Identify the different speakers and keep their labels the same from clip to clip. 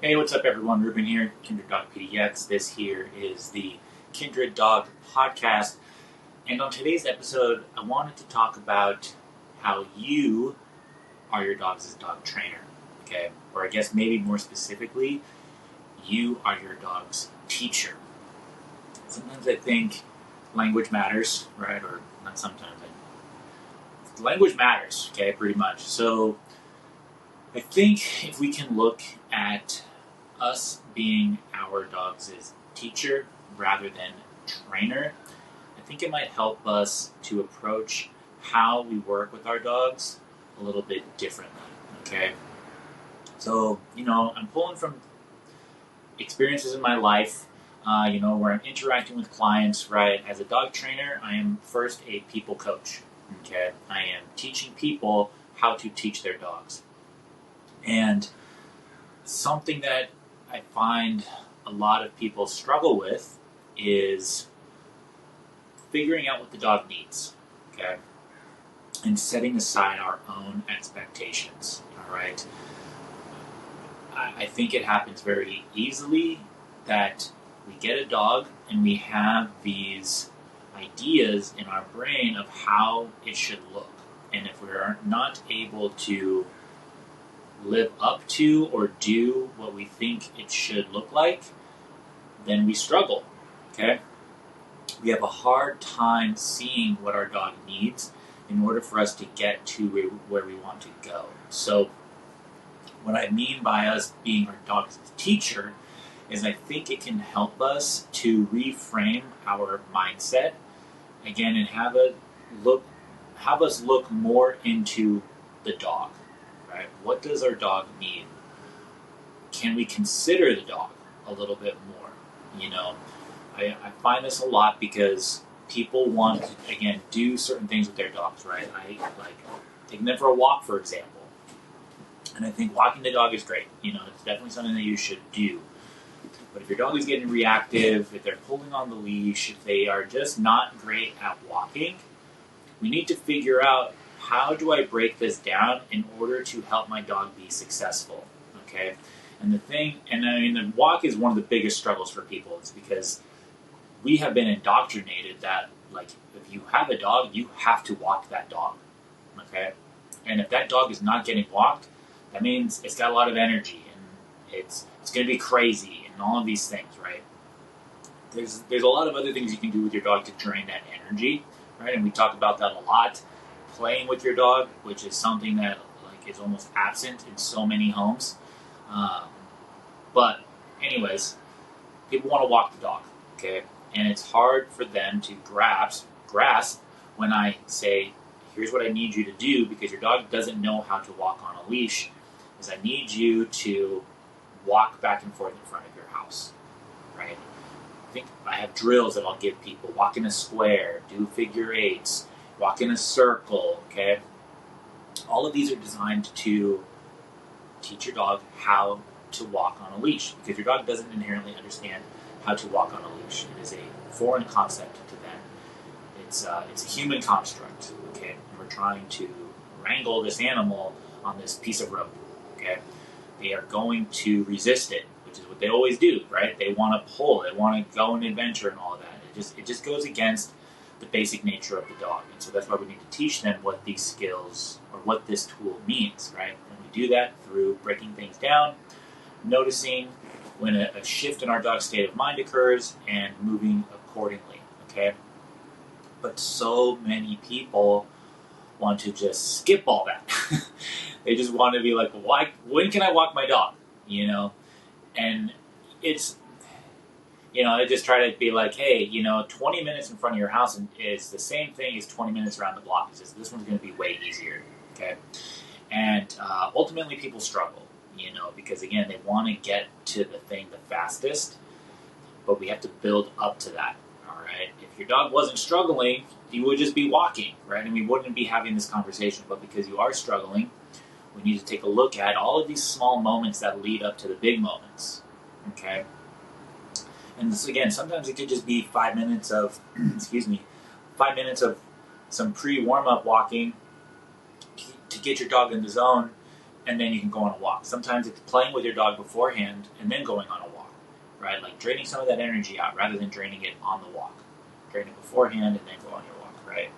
Speaker 1: Hey, what's up everyone? Ruben here, Kindred Dog PDX. This here is the Kindred Dog Podcast. And on today's episode, I wanted to talk about how you are your dog's dog trainer, okay? Or I guess maybe more specifically, you are your dog's teacher. Sometimes I think language matters, right? Or not sometimes. Language matters, okay, pretty much. So I think if we can look at us being our dog's teacher rather than trainer, I think it might help us to approach how we work with our dogs a little bit differently, okay? So, I'm pulling from experiences in my life, where I'm interacting with clients, right? As a dog trainer, I am first a people coach, okay? I am teaching people how to teach their dogs. And something that I find a lot of people struggle with is figuring out what the dog needs, okay? And setting aside our own expectations, all right? I think it happens very easily that we get a dog and we have these ideas in our brain of how it should look. And if we're not able to live up to or do what we think it should look like, then we struggle, okay? We have a hard time seeing what our dog needs in order for us to get to where we want to go. So what I mean by us being our dog's teacher is I think it can help us to reframe our mindset again and have us look more into the dog. Right? What does our dog need? Can we consider the dog a little bit more? I find this a lot because people want to, again, do certain things with their dogs, right? I like taking them for a walk, for example. And I think walking the dog is great. It's definitely something that you should do. But if your dog is getting reactive, if they're pulling on the leash, if they are just not great at walking, we need to figure out, how do I break this down in order to help my dog be successful, okay? And the walk is one of the biggest struggles for people. It's because we have been indoctrinated that, if you have a dog, you have to walk that dog, okay? And if that dog is not getting walked, that means it's got a lot of energy, and it's going to be crazy, and all of these things, right? There's a lot of other things you can do with your dog to drain that energy, right? And we talk about that a lot. Playing with your dog, which is something that is almost absent in so many homes. But anyways, people want to walk the dog, okay? And it's hard for them to grasp when I say, here's what I need you to do, because your dog doesn't know how to walk on a leash, is I need you to walk back and forth in front of your house, right? I think I have drills that I'll give people. Walk in a square, do figure eights, walk in a circle, okay? All of these are designed to teach your dog how to walk on a leash, because your dog doesn't inherently understand how to walk on a leash. It is a foreign concept to them. It's a human construct, okay? And we're trying to wrangle this animal on this piece of rope, okay? They are going to resist it, which is what they always do, right? They want to pull, they want to go on an adventure and all that. It just goes against the basic nature of the dog. And so that's why we need to teach them what these skills or what this tool means, right? And we do that through breaking things down, noticing when a shift in our dog's state of mind occurs, and moving accordingly, okay? But so many people want to just skip all that. They just want to be like, why? When can I walk my dog? And it's, I just try to be like, hey, 20 minutes in front of your house is the same thing as 20 minutes around the block. It's just, this one's going to be way easier, okay? And ultimately people struggle, because again, they want to get to the thing the fastest, but we have to build up to that, all right? If your dog wasn't struggling, you would just be walking, right? And we wouldn't be having this conversation, but because you are struggling, we need to take a look at all of these small moments that lead up to the big moments, okay? And this, again, sometimes it could just be 5 minutes of, 5 minutes of some pre-warm-up walking to get your dog in the zone and then you can go on a walk. Sometimes it's playing with your dog beforehand and then going on a walk, right? Like draining some of that energy out rather than draining it on the walk. Drain it beforehand and then go on your walk, right?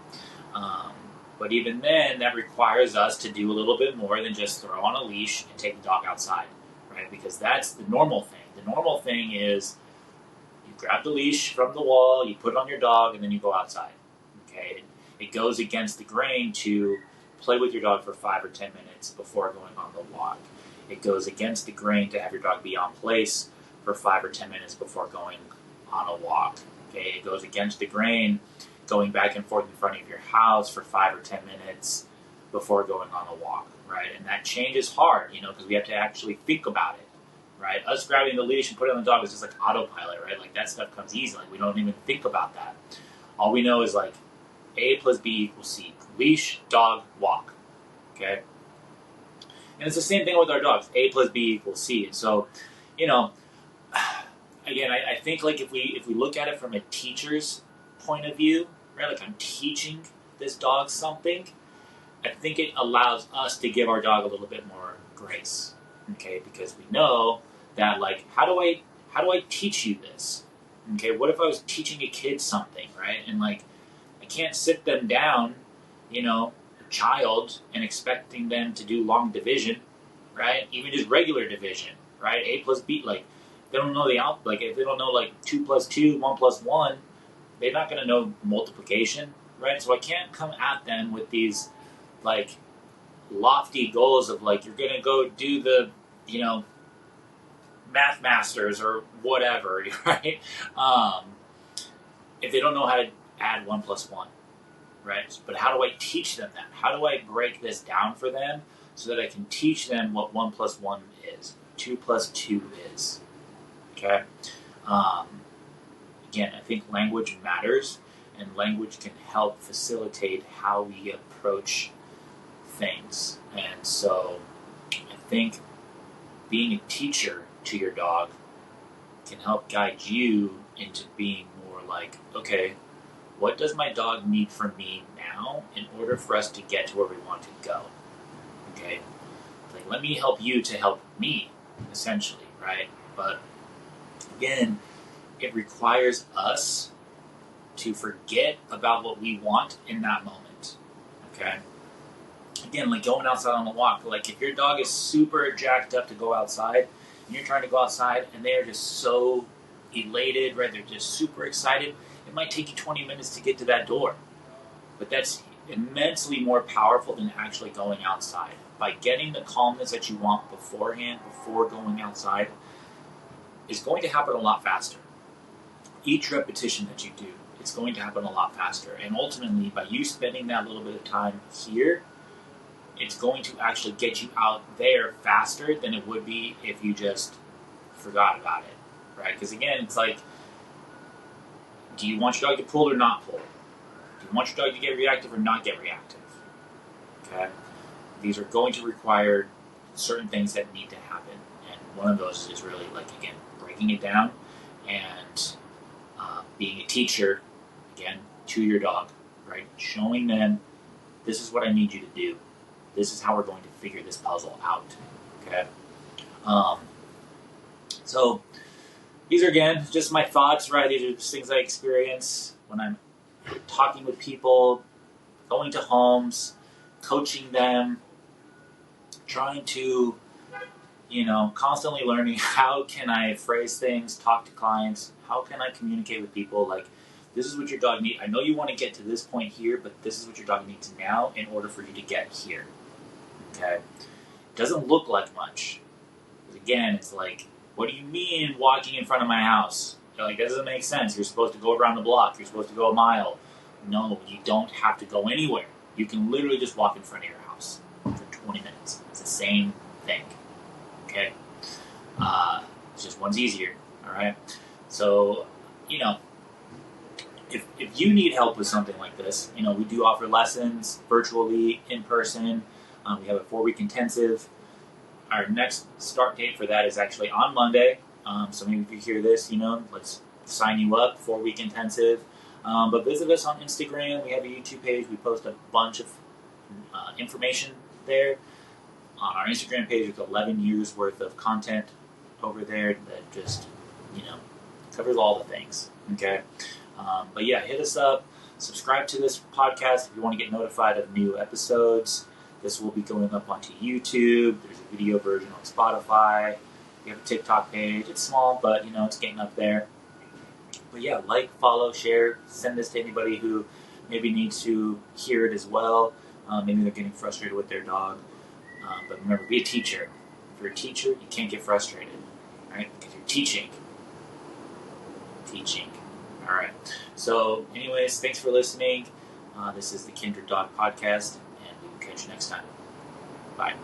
Speaker 1: But even then, that requires us to do a little bit more than just throw on a leash and take the dog outside, right? Because that's the normal thing. The normal thing is you grab the leash from the wall, you put it on your dog, and then you go outside, okay? It goes against the grain to play with your dog for 5 or 10 minutes before going on the walk. It goes against the grain to have your dog be on place for 5 or 10 minutes before going on a walk. Okay, it goes against the grain going back and forth in front of your house for 5 or 10 minutes before going on a walk, right? And that change is hard, because we have to actually think about it, right? Us grabbing the leash and putting it on the dog is just like autopilot, right? Like that stuff comes easy. Like we don't even think about that. All we know is like A plus B equals C. Leash, dog, walk, okay? And it's the same thing with our dogs. A plus B equals C. And so, again, I think like if we look at it from a teacher's point of view, right? Like I'm teaching this dog something. I think it allows us to give our dog a little bit more grace, okay? Because we know that like how do I teach you this? Okay, what if I was teaching a kid something, right? And like I can't sit them down, a child, and expecting them to do long division, right? Even just regular division, right? A plus B, like they don't know if they don't know like 2 plus 2, 1 plus 1, they're not going to know multiplication, right? So I can't come at them with these like lofty goals of like, you're going to go do the, math masters or whatever, right? If they don't know how to add 1 plus 1, right? But how do I teach them that? How do I break this down for them so that I can teach them what 1 plus 1 is, 2 plus 2 is, okay? Again, I think language matters, and language can help facilitate how we approach things. And so I think being a teacher to your dog can help guide you into being more like, okay, what does my dog need from me now in order for us to get to where we want to go? Okay? Like, let me help you to help me, essentially, right? But again, it requires us to forget about what we want in that moment, okay? Again, like going outside on a walk. Like if your dog is super jacked up to go outside, and you're trying to go outside, and they are just so elated, right? They're just super excited. It might take you 20 minutes to get to that door. But that's immensely more powerful than actually going outside. By getting the calmness that you want beforehand, before going outside, is going to happen a lot faster. Each repetition that you do, it's going to happen a lot faster. And ultimately, by you spending that little bit of time here, it's going to actually get you out there faster than it would be if you just forgot about it, right? Because again, it's like, do you want your dog to pull or not pull? Do you want your dog to get reactive or not get reactive? Okay? These are going to require certain things that need to happen. And one of those is really, like, again, breaking it down and being a teacher, again, to your dog, right? Showing them, this is what I need you to do. This is how we're going to figure this puzzle out, okay? So these are, again, just my thoughts, right? These are just things I experience when I'm talking with people, going to homes, coaching them, trying to, constantly learning how can I phrase things, talk to clients, how can I communicate with people, like, this is what your dog needs. I know you want to get to this point here, but this is what your dog needs now in order for you to get here, okay? It doesn't look like much. Again, it's like, what do you mean walking in front of my house? Like, that doesn't make sense. You're supposed to go around the block. You're supposed to go a mile. No, you don't have to go anywhere. You can literally just walk in front of your house for 20 minutes. It's the same thing, okay? It's just one's easier, all right? So, if you need help with something like this, we do offer lessons virtually, in person. We have a 4-week intensive. Our next start date for that is actually on Monday. So maybe if you hear this, let's sign you up, 4-week intensive. But visit us on Instagram. We have a YouTube page. We post a bunch of information there. on our Instagram page with 11 years worth of content over there that just, covers all the things. Okay. But yeah, hit us up. Subscribe to this podcast if you want to get notified of new episodes. This will be going up onto YouTube. There's a video version on Spotify. We have a TikTok page. It's small, but it's getting up there. But yeah, like, follow, share, send this to anybody who maybe needs to hear it as well. Maybe they're getting frustrated with their dog. But remember, be a teacher. If you're a teacher, you can't get frustrated, right? Because you're teaching. All right. So, anyways, thanks for listening. This is the Kindred Dog Podcast, and we will catch you next time. Bye.